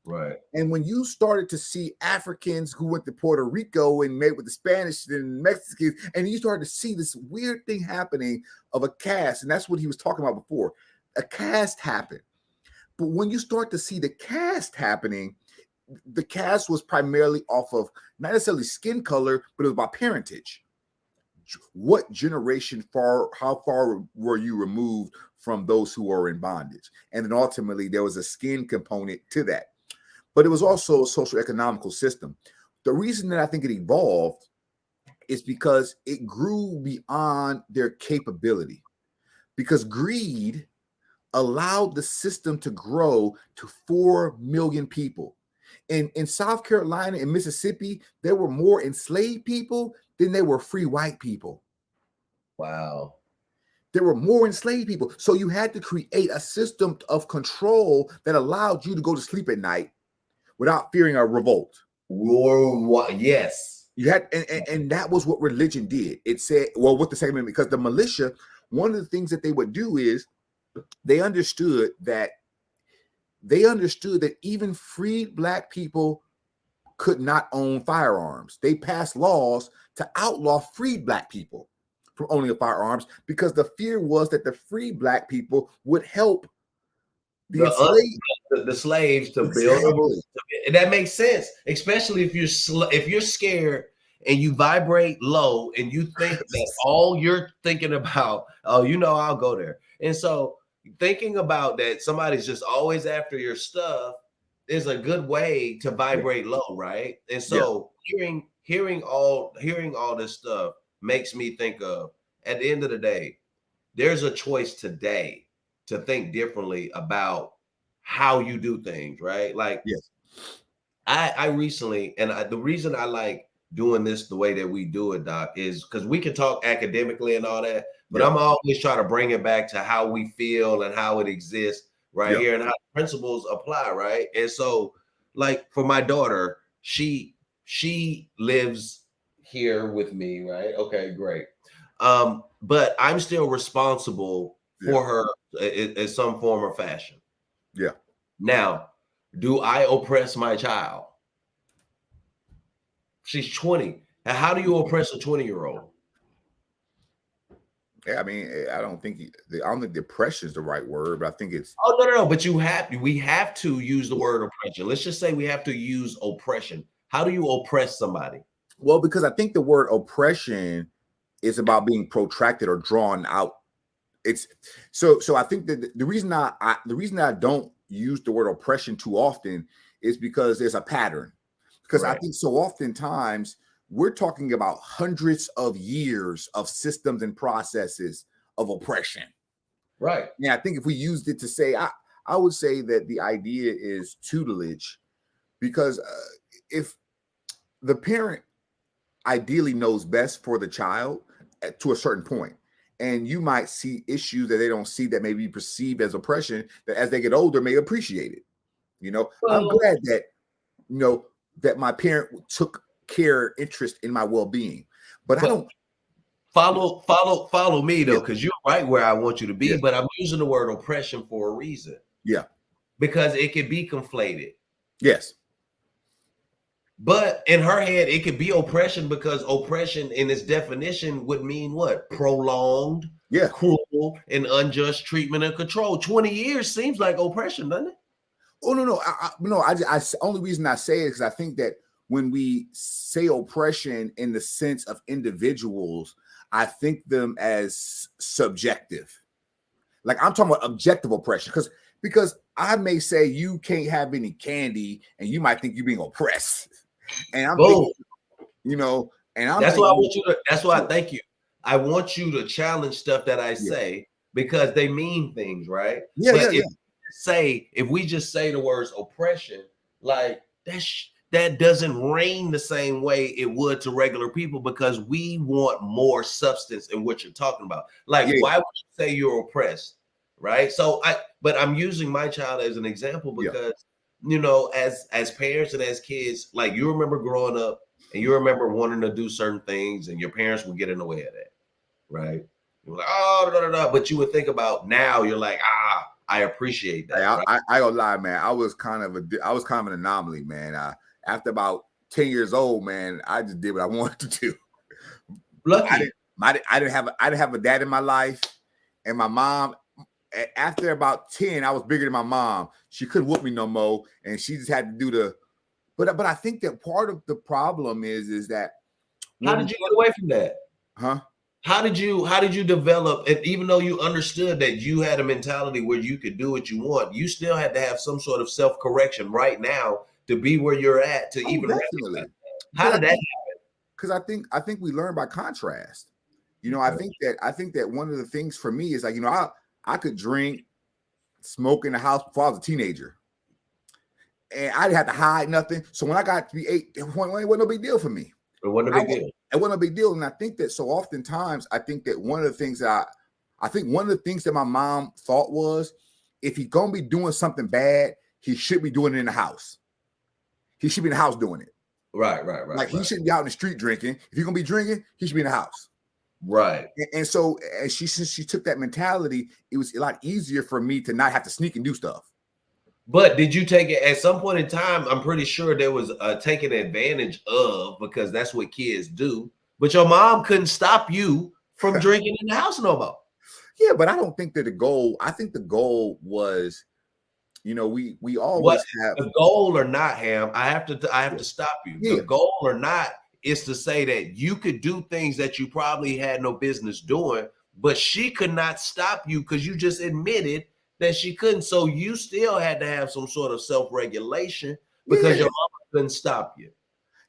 Right. And when you started to see Africans who went to Puerto Rico and made with the Spanish and Mexicans, and you started to see this weird thing happening of a caste, and that's what he was talking about before. A caste happened. But when you start to see the caste happening, the caste was primarily off of not necessarily skin color, but it was about parentage. What generation how far were you removed from those who are in bondage? And then ultimately there was a skin component to that. But it was also a social economical system. The reason that I think it evolved is because it grew beyond their capability, because greed allowed the system to grow to 4 million people. In South Carolina and Mississippi, there were more enslaved people than there were free white people. Wow. There were more enslaved people. So you had to create a system of control that allowed you to go to sleep at night without fearing a revolt. Yes. You had, and that was what religion did. It said, well, with the Second Amendment, because the militia, one of the things that they would do is they understood that even freed black people could not own firearms. They passed laws to outlaw freed black people from owning firearms, because the fear was that the free black people would help the slaves to build. And that makes sense, especially if you're scared and you vibrate low and you think that all you're thinking about, I'll go there. And so thinking about that somebody's just always after your stuff is a good way to vibrate low, right? And so hearing all this stuff makes me think of, at the end of the day, there's a choice today to think differently about how you do things, right? Like, yes. I recently, and the reason I like doing this the way that we do it, Doc, is because we can talk academically and all that, but I'm always trying to bring it back to how we feel and how it exists right here, and how principles apply, right? And so, like, for my daughter, she lives here with me, right? Okay, great. But I'm still responsible for her in some form or fashion. Yeah. Now, do I oppress my child? She's 20. And how do you oppress a 20-year-old? Yeah, I mean, I don't think depression is the right word, but I think it's Oh, no. But we have to use the word oppression. Let's just say we have to use oppression. How do you oppress somebody? well, because I think the word oppression is about being protracted or drawn out. It's so I think that the reason the reason I don't use the word oppression too often is because there's a pattern. Because I Right. think so oftentimes we're talking about hundreds of years of systems and processes of oppression. Right. Yeah, I think if we used it to say, I would say that the idea is tutelage, because if the parent ideally knows best for the child to a certain point, and you might see issues that they don't see that may be perceived as oppression that as they get older may appreciate it. I'm Well, glad that that my parent took interest in my well-being, but I but don't. follow me though, Yeah, because you're right where I want you to be. yeah, But I'm using the word oppression for a reason yeah, because it can be conflated. yes, But in her head, it could be oppression because oppression in its definition would mean what? Prolonged, yeah. cruel, and unjust treatment and control. 20 years seems like oppression, doesn't it? Oh no, no, no. Only reason I say it is because I think that when we say oppression in the sense of individuals, I think them as subjective. Like I'm talking about objective oppression, because I may say you can't have any candy, and you might think you're being oppressed, and I'm Boom. thinking, and I'm That's why I thinking, want you to, that's why I thank you. I want you to challenge stuff that I yeah, say because they mean things, right? yeah, yeah, But yeah. if we just say the words oppression, like that doesn't ring the same way it would to regular people because we want more substance in what you're talking about. Like, Yeah, why would you say you're oppressed? Right. But I'm using my child as an example yeah, because, as parents and as kids, like you remember growing up and you remember wanting to do certain things and your parents would get in the way of that. Right. You're like, oh, no. But you would think about now, you're like, I appreciate Hey, that. Right. I gonna lie, man. I was kind of an anomaly, man. After about 10 years old, man, I just did what I wanted to do. Lucky. I didn't have a dad in my life, and my mom. After about 10, I was bigger than my mom. She couldn't whoop me no more, and she just had to do the. But I think that part of the problem is that How when did you get away from that? huh? How did you develop? And even though you understood that you had a mentality where you could do what you want, you still had to have some sort of self-correction right now to be where you're at to Oh, even recognize definitely. that. How Because did that I think we learn by contrast. happen? I think that one of the things for me is like, I could drink, smoke in the house before I was a teenager. And I didn't have to hide nothing. So when I got to be 8, it wasn't no big deal for me. It wasn't a big deal. It wasn't a big deal. And I think that so oftentimes, I think that one of the things that my mom thought was, if he's gonna be doing something bad, he should be doing it in the house. He should be in the house doing it. Right. Like he shouldn't be out in the street drinking. If you're gonna be drinking, he should be in the house. Right. And so, since she took that mentality, it was a lot easier for me to not have to sneak and do stuff. But did you take it at some point in time? I'm pretty sure there was taken advantage of because that's what kids do. But your mom couldn't stop you from drinking in the house no more. Yeah, but I don't think that the goal. I think the goal was, we always What have the goal or not, Ham? I have to stop you. Yeah. The goal or not is to say that you could do things that you probably had no business doing, but she could not stop you because you just admitted that she couldn't. So you still had to have some sort of self-regulation because your mama couldn't stop you.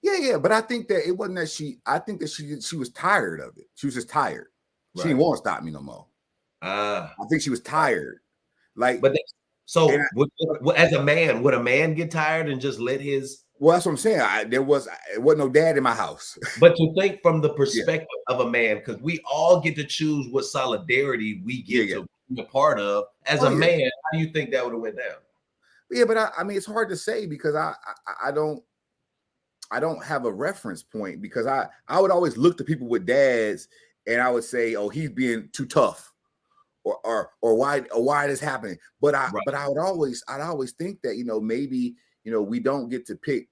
Yeah. But I think that it wasn't that she. I think that she was tired of it. She was just tired. She didn't want to stop me no more. I think she was tired. Like, but so I, as a man, would a man get tired and just let his? Well, that's what I'm saying. It wasn't no dad in my house. But to think from the perspective of a man, because we all get to choose what solidarity we get to be a part of. As a man, how do you think that would have went down? Yeah, but I mean, it's hard to say because I don't have a reference point because I would always look to people with dads and I would say, oh, he's being too tough. Or why this happening? But I'd always think that maybe we don't get to pick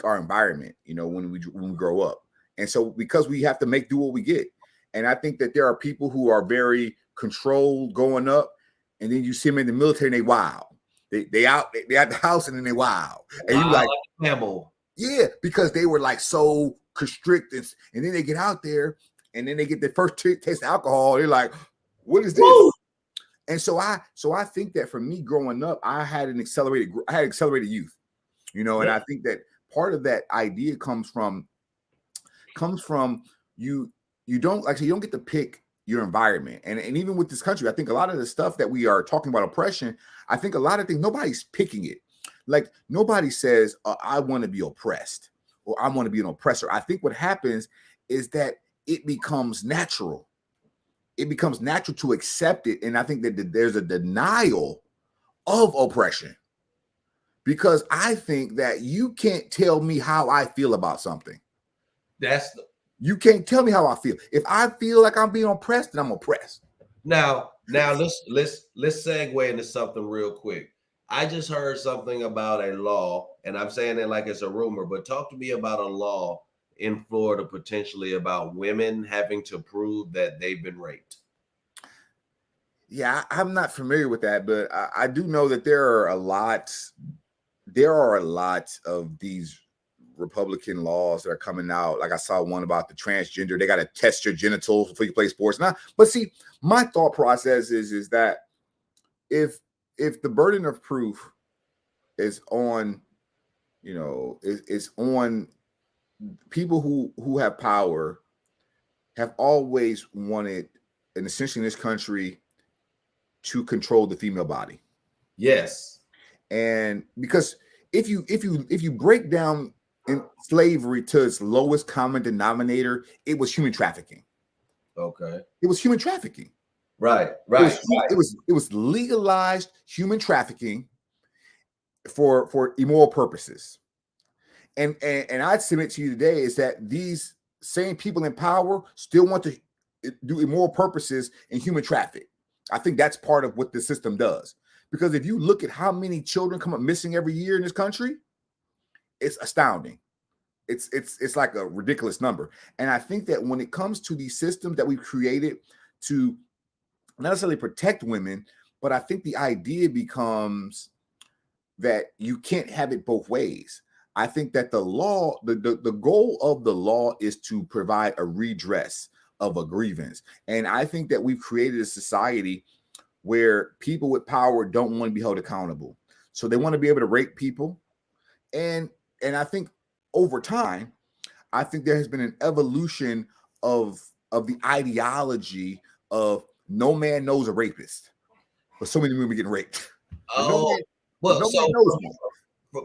our environment when we grow up, and so because we have to make do what we get, And I think that there are people who are very controlled going up, and then you see them in the military and they wild. They out the house and then they wild. And you like camel. Yeah, because they were like so constricted, and then they get out there and then they get their first taste of alcohol. They're like, what is this? Woo! And so I think that for me growing up, I had accelerated youth, you know, and I think that part of that idea comes from you don't get to pick your environment. And even with this country, I think a lot of the stuff that we are talking about oppression, I think a lot of things, nobody's picking it. Like nobody says, I want to be oppressed or I want to be an oppressor. I think what happens is that it becomes natural. It becomes natural to accept it. And I think that there's a denial of oppression because I think that you can't tell me how I feel about something. You can't tell me how I feel. If I feel like I'm being oppressed, then I'm oppressed. Now let's segue into something real quick. I just heard something about a law, and I'm saying it like it's a rumor, but talk to me about a law in Florida potentially about women having to prove that they've been raped. Yeah, I'm not familiar with that, but I do know that there are a lot of these Republican laws that are coming out. Like I saw one about the transgender. They got to test your genitals before you play sports. Now, but see, my thought process is that if the burden of proof is on, you know, is on people who have power, have always wanted, and essentially in this country, to control the female body. Yes. And because if you break down in slavery to its lowest common denominator, it was human trafficking. Okay. It was human trafficking. Right. It was legalized human trafficking for immoral purposes. And I'd submit to you today is that these same people in power still want to do immoral purposes in human traffic. I think that's part of what the system does. Because if you look at how many children come up missing every year in this country, it's astounding. It's like a ridiculous number. And I think that when it comes to these systems that we've created to not necessarily protect women, but I think the idea becomes that you can't have it both ways. I think that the law, the goal of the law is to provide a redress of a grievance. And I think that we've created a society where people with power don't want to be held accountable. So they want to be able to rape people. And I think over time, I think there has been an evolution of the ideology of no man knows a rapist, but so many women getting raped. Oh,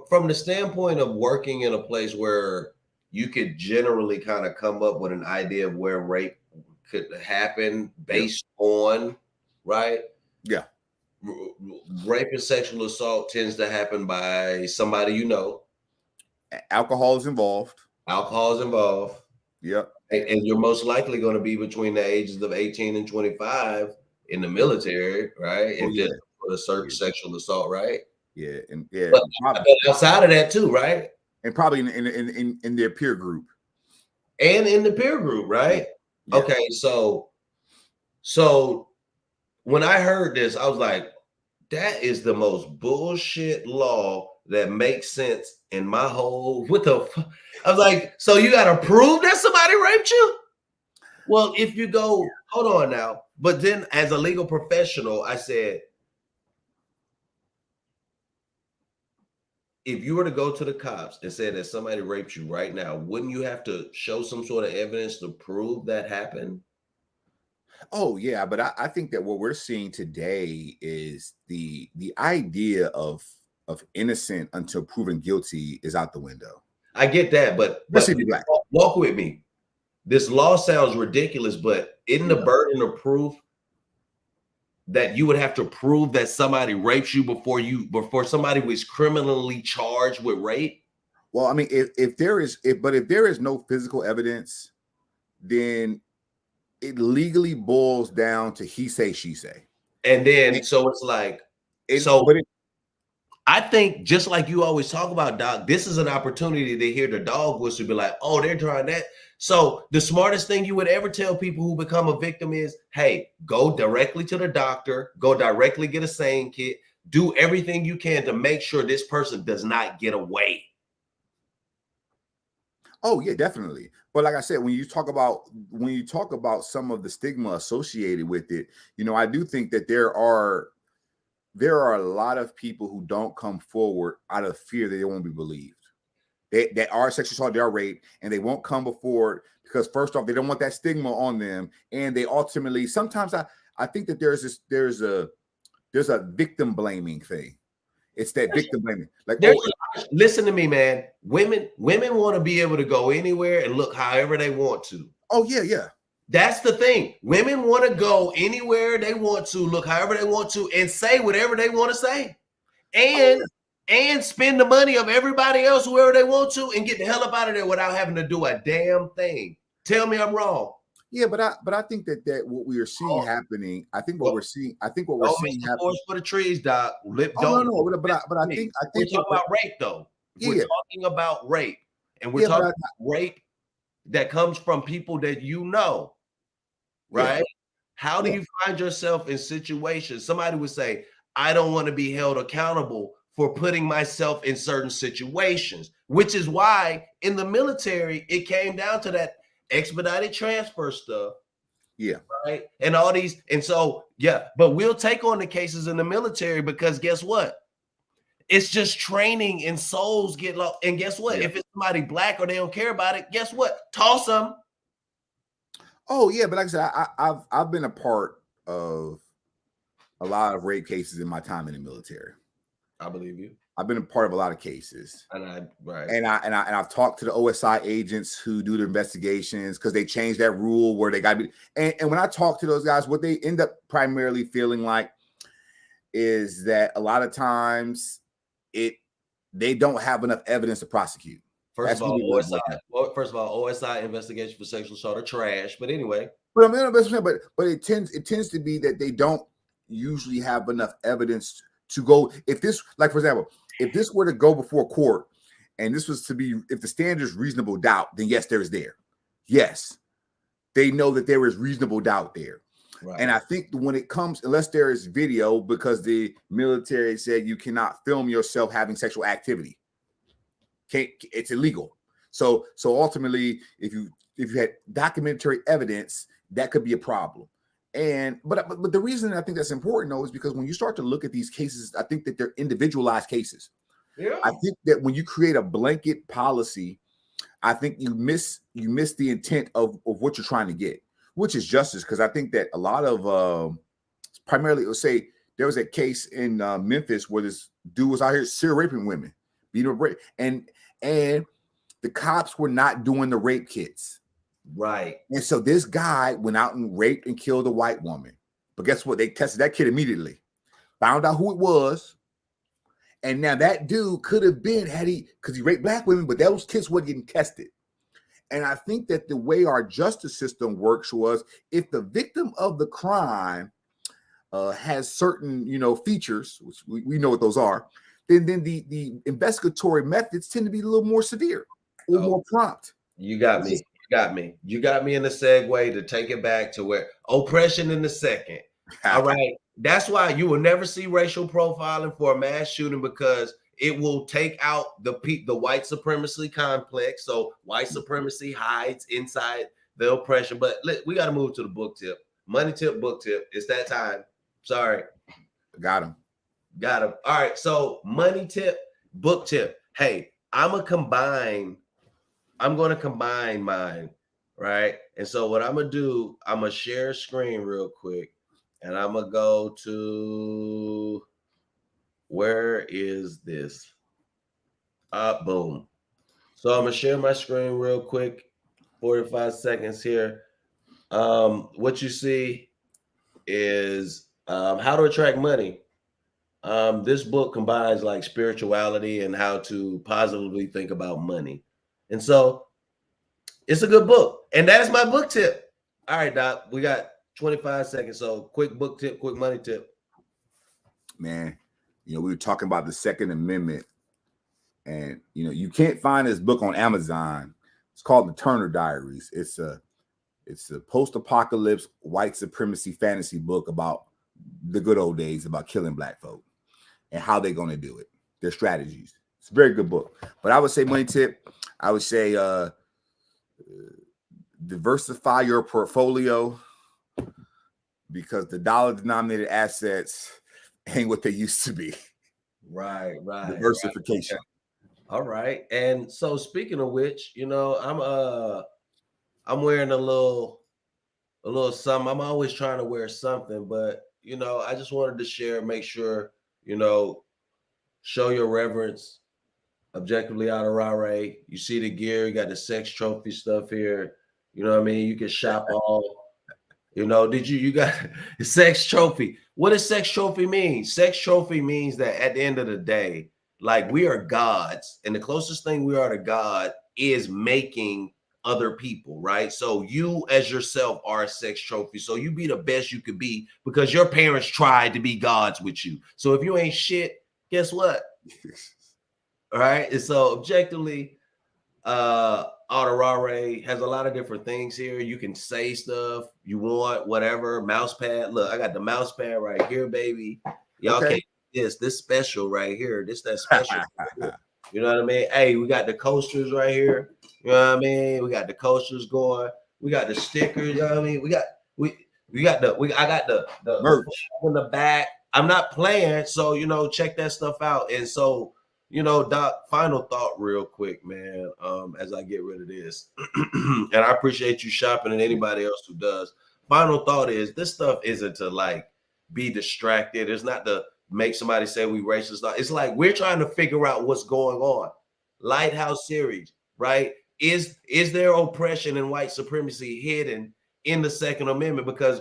from the standpoint of working in a place where you could generally kind of come up with an idea of where rape could happen based on, right? Yeah. Rape and sexual assault tends to happen by somebody you know. Alcohol is involved. Yep. And you're most likely going to be between the ages of 18 and 25 in the military, right? And just for a certain sexual assault, right? Yeah, but outside of that too, right? And probably in their peer group. And in the peer group, right? Yeah. Okay, so when I heard this, I was like, that is the most bullshit law that makes sense in my whole, I was like, so you got to prove that somebody raped you? Well, if you go, hold on now. But then as a legal professional, I said, if you were to go to the cops and say that somebody raped you right now, wouldn't you have to show some sort of evidence to prove that happened? Oh, yeah. But I think that what we're seeing today is the idea of innocent until proven guilty is out the window. I get that, but walk with me. This law sounds ridiculous, but isn't the burden of proof that you would have to prove that somebody raped you before somebody was criminally charged with rape? Well, I mean, if there is no physical evidence, then it legally boils down to he say, she say. And then so it's like, I think just like you always talk about, Doc, this is an opportunity to hear the dog whistle, be like, oh, they're trying that. So the smartest thing you would ever tell people who become a victim is, hey, go directly to the doctor, go directly get a SANE kit, do everything you can to make sure this person does not get away. Oh yeah, definitely. But like I said, when you talk about some of the stigma associated with it, you know, I do think that there are a lot of people who don't come forward out of fear that they won't be believed. They are sexually assaulted, they are raped, and they won't come before because first off, they don't want that stigma on them, and they ultimately sometimes I think that there's a victim blaming thing. It's that victim blaming. Like, listen to me, man. Women want to be able to go anywhere and look however they want to. Oh yeah, yeah. That's the thing. Women want to go anywhere they want to, look however they want to, and say whatever they want to say, and spend the money of everybody else, whoever they want to, and get the hell up out of there without having to do a damn thing. Tell me I'm wrong. Yeah, but I think that what we are seeing happening. I think what we're seeing happening for the trees, Doc. No, but I think we're talking about rape though. We're talking about rape, and we're talking about rape that comes from people that you know. Right? How do you find yourself in situations? Somebody would say, I don't want to be held accountable for putting myself in certain situations, which is why in the military, it came down to that expedited transfer stuff. Yeah. Right. And all these. And so, but we'll take on the cases in the military because guess what? It's just training and souls get lost. And guess what? If it's somebody black or they don't care about it, guess what? Toss them. Oh yeah, but like I said, I've been a part of a lot of rape cases in my time in the military. I believe you. I've been a part of a lot of cases, and I've talked to the OSI agents who do the investigations because they changed that rule where they got to be. And when I talk to those guys, what they end up primarily feeling like is that a lot of times they don't have enough evidence to prosecute. First of all, OSI investigation for sexual assault are trash. But anyway, but it tends to be that they don't usually have enough evidence to go. If this, like for example, if this were to go before court, and this was to be, if the standard is reasonable doubt, then yes, there is there. Yes, they know that there is reasonable doubt there. Right. And I think when it comes, unless there is video, because the military said you cannot film yourself having sexual activity. It's illegal. So ultimately, if you had documentary evidence, that could be a problem. But the reason I think that's important though is because when you start to look at these cases, I think that they're individualized cases. Yeah. I think that when you create a blanket policy, I think you miss the intent of what you're trying to get, which is justice. Because I think that a lot of primarily, let's say there was a case in Memphis where this dude was out here serial raping women, beating her, and the cops were not doing the rape kits. Right. And so this guy went out and raped and killed a white woman. But guess what? They tested that kid immediately, found out who it was. And now that dude could have been, because he raped black women, but those kits weren't getting tested. And I think that the way our justice system works was if the victim of the crime has certain, features, which we know what those are, then the investigatory methods tend to be a little more severe or more prompt. You got me. You got me in the segue to take it back to where oppression in the second. All right. That's why you will never see racial profiling for a mass shooting, because it will take out the white supremacy complex. So white supremacy hides inside the oppression. But we got to move to the book tip. Money tip, book tip. It's that time. Sorry. Got him. All right. So money tip, book tip. Hey, I'm going to combine mine. Right. And so what I'm going to do, I'm going to share a screen real quick. And I'm going to go to, where is this? Boom. So I'm going to share my screen real quick, 45 seconds here. What you see is how to attract money. This book combines like spirituality and how to positively think about money. And so it's a good book. And that's my book tip. All right, Doc, we got 25 seconds. So quick book tip, quick money tip. Man, we were talking about the Second Amendment, and you can't find this book on Amazon. It's called The Turner Diaries. It's a post-apocalypse white supremacy fantasy book about the good old days, about killing black folk and how they're going to do it, their strategies. It's a very good book. But I would say, money tip, I would say diversify your portfolio, because the dollar-denominated assets ain't what they used to be. Right. Diversification. Right. All right. And so speaking of which, I'm wearing a little something. I'm always trying to wear something, but I just wanted to share, make sure, show your reverence. Objectively out of Rare. You see the gear, you got the sex trophy stuff here. You know what I mean? You can shop all. You got a sex trophy. What does sex trophy mean? Sex trophy means that at the end of the day, like, we are gods, and the closest thing we are to God is making other people, right? So you as yourself are a sex trophy. So you be the best you could be because your parents tried to be gods with you. So if you ain't shit, guess what? All right. And so objectively, Autorare has a lot of different things here. You can say stuff you want, whatever. Mouse pad. Look, I got the mouse pad right here, baby. Y'all can't this special right here. This that special. You know what I mean? Hey, we got the coasters right here. You know what I mean? We got the coasters going. We got the stickers. You know what I mean? I got the merch in the back. I'm not playing, so check that stuff out. And so, Doc, final thought real quick, man, as I get rid of this. And I appreciate you shopping and anybody else who does. Final thought is, this stuff isn't to like be distracted. It's not to make somebody say we racist. It's like we're trying to figure out what's going on. Lighthouse series, right? Is there oppression and white supremacy hidden in the Second Amendment? Because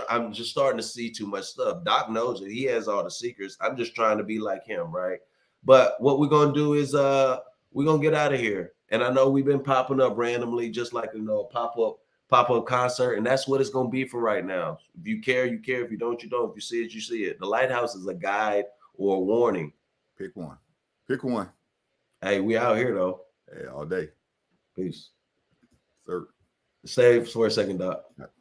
I'm just starting to see too much stuff. Doc knows it. He has all the secrets. I'm just trying to be like him, right? But what we're gonna do is we're gonna get out of here. And I know we've been popping up randomly, just like a pop-up concert, and that's what it's gonna be for right now. If you care, you care. If you don't, you don't. If you see it, you see it. The Lighthouse is a guide or a warning. Pick one. Hey, we out here though. Hey, all day. Peace. Sir. Stay for a second, Doc.